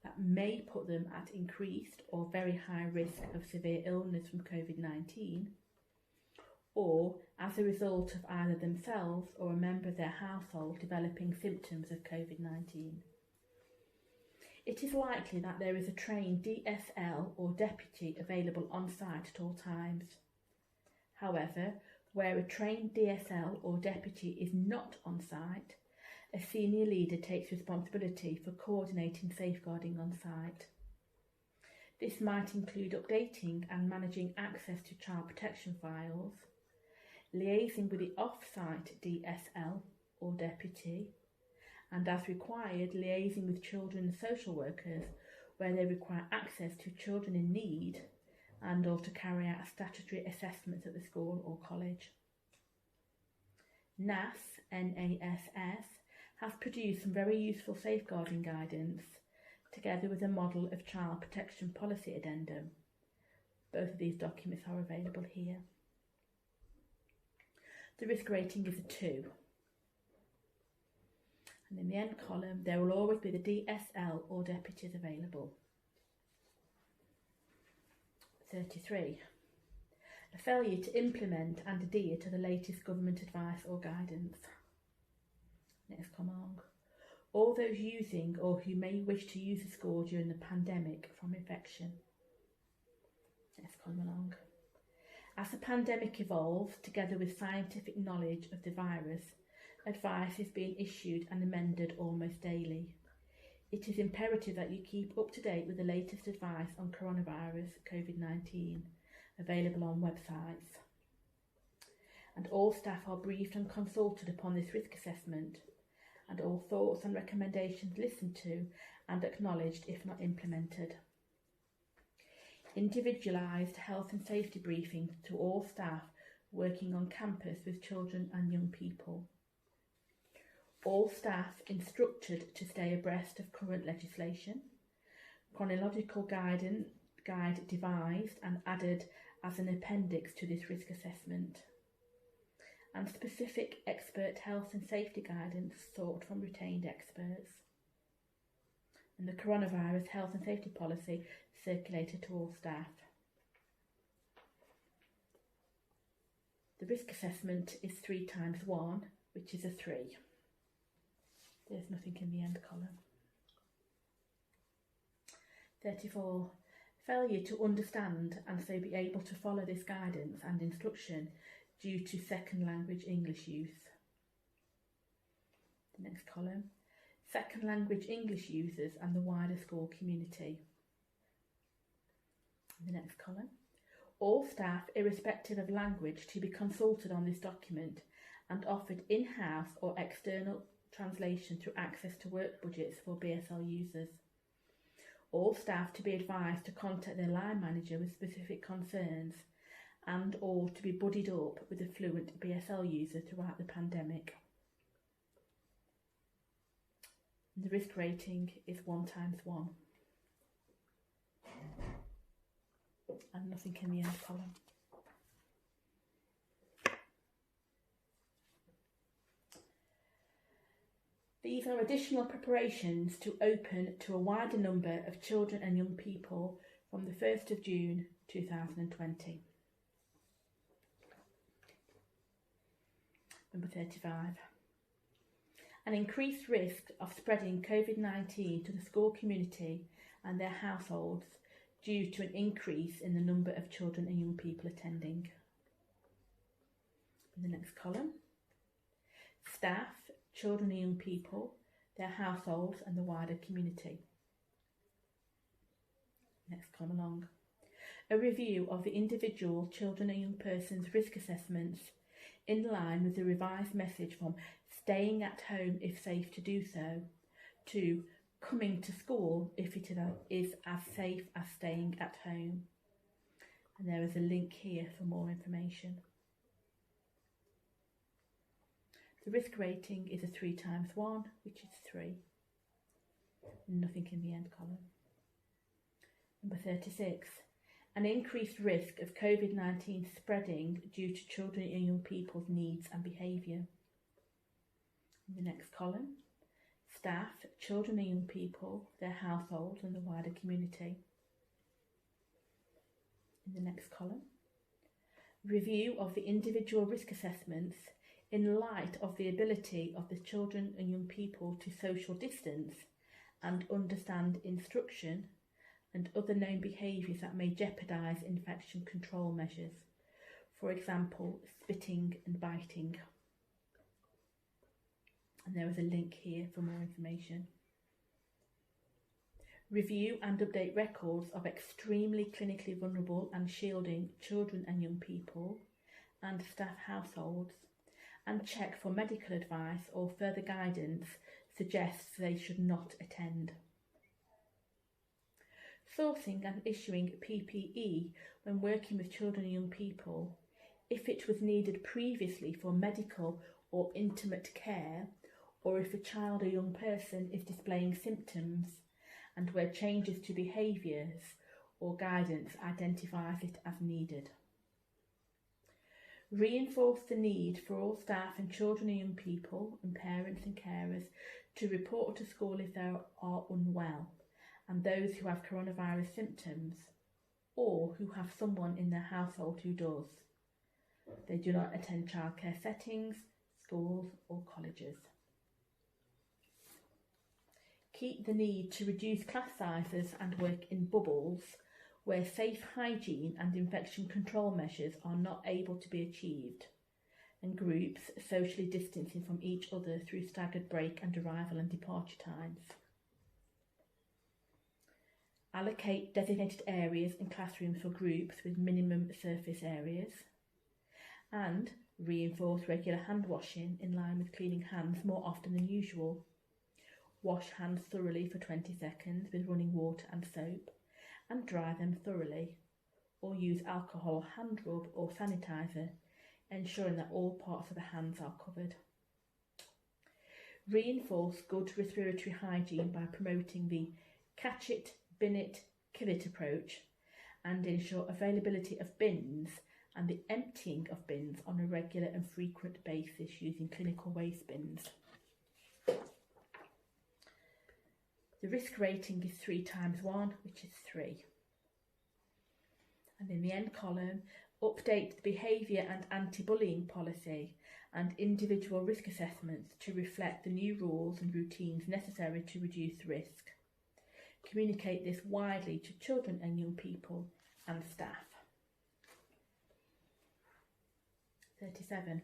that may put them at increased or very high risk of severe illness from COVID-19, or as a result of either themselves or a member of their household developing symptoms of COVID-19. It is likely that there is a trained DSL or deputy available on site at all times. However, where a trained DSL or deputy is not on site, a senior leader takes responsibility for coordinating safeguarding on site. This might include updating and managing access to child protection files, liaising with the off-site DSL or deputy, and as required, liaising with children's social workers where they require access to children in need and or to carry out statutory assessments at the school or college. NASS, N-A-S-S, has produced some very useful safeguarding guidance together with a model of child protection policy addendum. Both of these documents are available here. The risk rating is a 2. And in the end column, there will always be the DSL or deputies available. 33. A failure to implement and adhere to the latest government advice or guidance. Next come along. All those using or who may wish to use the school during the pandemic from infection. Next come along. As the pandemic evolves, together with scientific knowledge of the virus, advice is being issued and amended almost daily. It is imperative that you keep up to date with the latest advice on coronavirus, COVID-19, available on websites. And all staff are briefed and consulted upon this risk assessment, and all thoughts and recommendations listened to and acknowledged if not implemented. Individualised health and safety briefing to all staff working on campus with children and young people. All staff instructed to stay abreast of current legislation. Chronological guide devised and added as an appendix to this risk assessment. And specific expert health and safety guidance sought from retained experts. And the coronavirus health and safety policy circulated to all staff. The risk assessment is 3 times 1, which is a 3. There's nothing in the end column. 34. Failure to understand and so be able to follow this guidance and instruction due to second language English use. The next column. Second language English users and the wider school community. The next column. All staff, irrespective of language, to be consulted on this document and offered in-house or external translation through access to work budgets for BSL users. All staff to be advised to contact their line manager with specific concerns and or to be buddied up with a fluent BSL user throughout the pandemic. The risk rating is 1 times 1. And nothing in the end column. These are additional preparations to open to a wider number of children and young people from the 1st of June 2020. Number 35. An increased risk of spreading COVID-19 to the school community and their households due to an increase in the number of children and young people attending. In the next column, staff, children and young people, their households and the wider community. Next column along. A review of the individual children and young persons' risk assessments in line with the revised message from staying at home if safe to do so to coming to school if it is as safe as staying at home. And there is a link here for more information. The risk rating is a 3 times 1, which is 3. Nothing in the end column. Number 36. An increased risk of COVID-19 spreading due to children and young people's needs and behaviour. In the next column, staff, children and young people, their households and the wider community. In the next column, review of the individual risk assessments in light of the ability of the children and young people to social distance and understand instruction and other known behaviours that may jeopardise infection control measures, for example, spitting and biting. And there is a link here for more information. Review and update records of extremely clinically vulnerable and shielding children and young people and staff households, and check for medical advice or further guidance suggests they should not attend. Sourcing and issuing PPE when working with children and young people, if it was needed previously for medical or intimate care, or if a child or young person is displaying symptoms and where changes to behaviours or guidance identifies it as needed. Reinforce the need for all staff and children and young people and parents and carers to report to school if they are unwell, and those who have coronavirus symptoms or who have someone in their household who does. They do not attend childcare settings, schools or colleges. Keep the need to reduce class sizes and work in bubbles where safe hygiene and infection control measures are not able to be achieved, and groups socially distancing from each other through staggered break and arrival and departure times. Allocate designated areas in classrooms for groups with minimum surface areas, and reinforce regular hand washing in line with cleaning hands more often than usual. Wash hands thoroughly for 20 seconds with running water and soap, and dry them thoroughly, or use alcohol hand rub or sanitizer, ensuring that all parts of the hands are covered. Reinforce good respiratory hygiene by promoting the catch it, bin it, kill it approach, and ensure availability of bins and the emptying of bins on a regular and frequent basis using clinical waste bins. The risk rating is 3 times 1, which is 3. And in the end column, update the behaviour and anti-bullying policy and individual risk assessments to reflect the new rules and routines necessary to reduce risk. Communicate this widely to children and young people and staff. 37.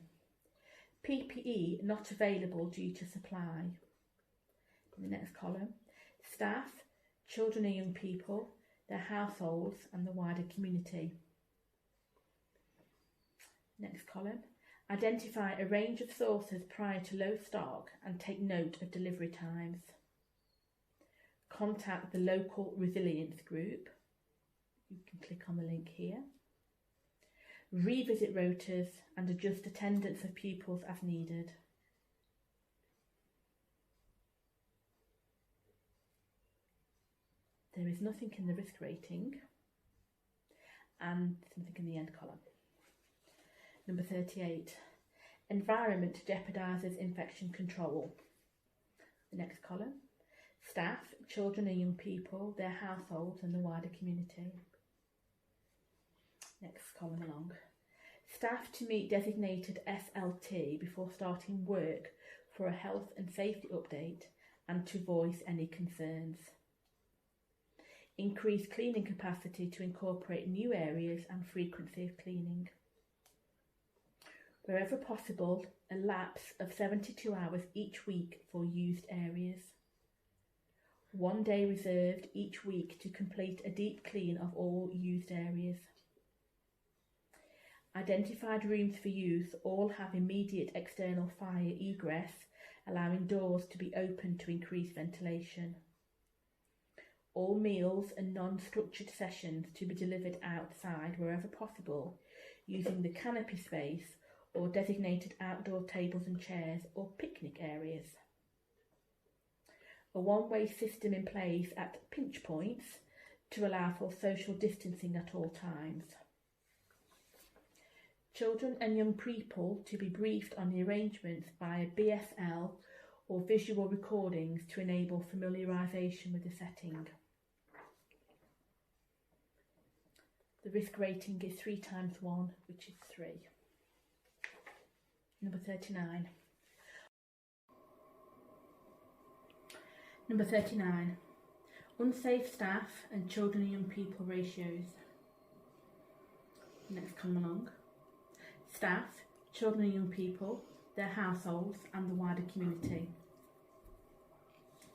PPE not available due to supply. In the next column, staff, children and young people, their households and the wider community. Next column, identify a range of sources prior to low stock and take note of delivery times. Contact the local resilience group. You can click on the link here. Revisit rotas and adjust attendance of pupils as needed. There is nothing in the risk rating and something in the end column. Number 38. Environment jeopardises infection control. The next column. staff, children and young people, their households and the wider community. Next column along. Staff to meet designated SLT before starting work for a health and safety update and to voice any concerns. Increase cleaning capacity to incorporate new areas and frequency of cleaning. Wherever possible, a lapse of 72 hours each week for used areas. 1 day reserved each week to complete a deep clean of all used areas. Identified rooms for use all have immediate external fire egress, allowing doors to be opened to increase ventilation. All meals and non-structured sessions to be delivered outside wherever possible, using the canopy space or designated outdoor tables and chairs or picnic areas. A one-way system in place at pinch points to allow for social distancing at all times. Children and young people to be briefed on the arrangements via BSL or visual recordings to enable familiarisation with the setting. The risk rating is 3 times 1, which is 3. Number 39. Number 39. Unsafe staff and children and young people ratios. Next column along. Staff, children and young people, their households and the wider community.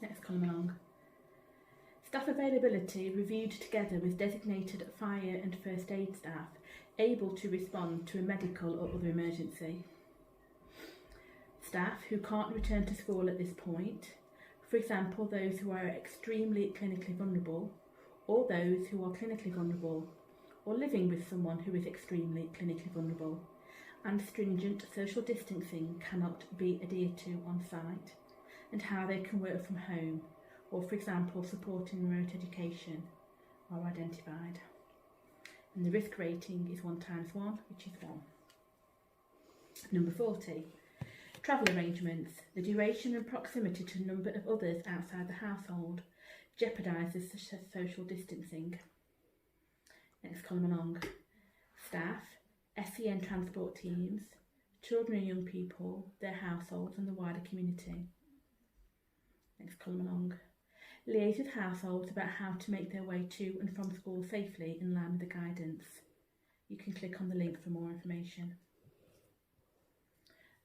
Next column along. Staff availability reviewed together with designated fire and first aid staff able to respond to a medical or other emergency. Staff who can't return to school at this point, for example those who are extremely clinically vulnerable or those who are clinically vulnerable or living with someone who is extremely clinically vulnerable, and stringent social distancing cannot be adhered to on site, and how they can work from home or, for example, supporting remote education are identified. And the risk rating is 1 times 1, which is 1. Number 40. Travel arrangements. The duration and proximity to a number of others outside the household jeopardises social distancing. Next column along. Staff, SEN transport teams, children and young people, their households and the wider community. Next column along. Liaise with households about how to make their way to and from school safely in line with the guidance. You can click on the link for more information.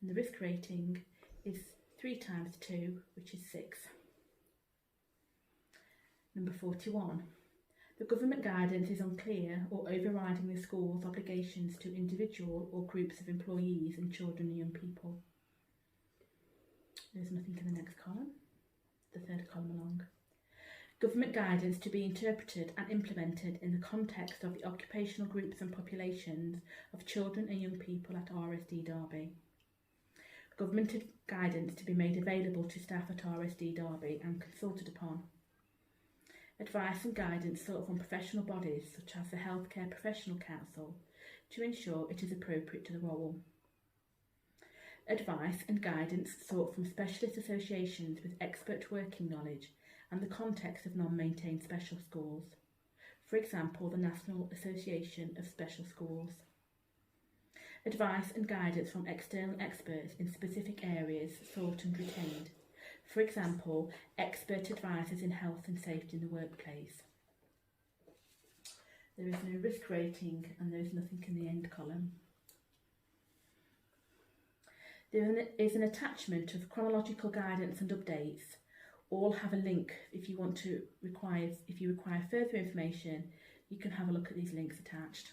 And the risk rating is 3 times 2, which is 6. Number 41. The government guidance is unclear or overriding the school's obligations to individual or groups of employees and children and young people. There's nothing in the next column, the third column along. Government guidance to be interpreted and implemented in the context of the occupational groups and populations of children and young people at RSD Derby. Government guidance to be made available to staff at RSD Derby and consulted upon. Advice and guidance sought from professional bodies such as the Healthcare Professional Council to ensure it is appropriate to the role. Advice and guidance sought from specialist associations with expert working knowledge and the context of non-maintained special schools, for example the National Association of Special Schools. Advice and guidance from external experts in specific areas sought and retained, for example expert advisors in health and safety in the workplace. There is no risk rating and there is nothing in the end column. There is an attachment of chronological guidance and updates. All have a link if you require further information. You can have a look at these links attached.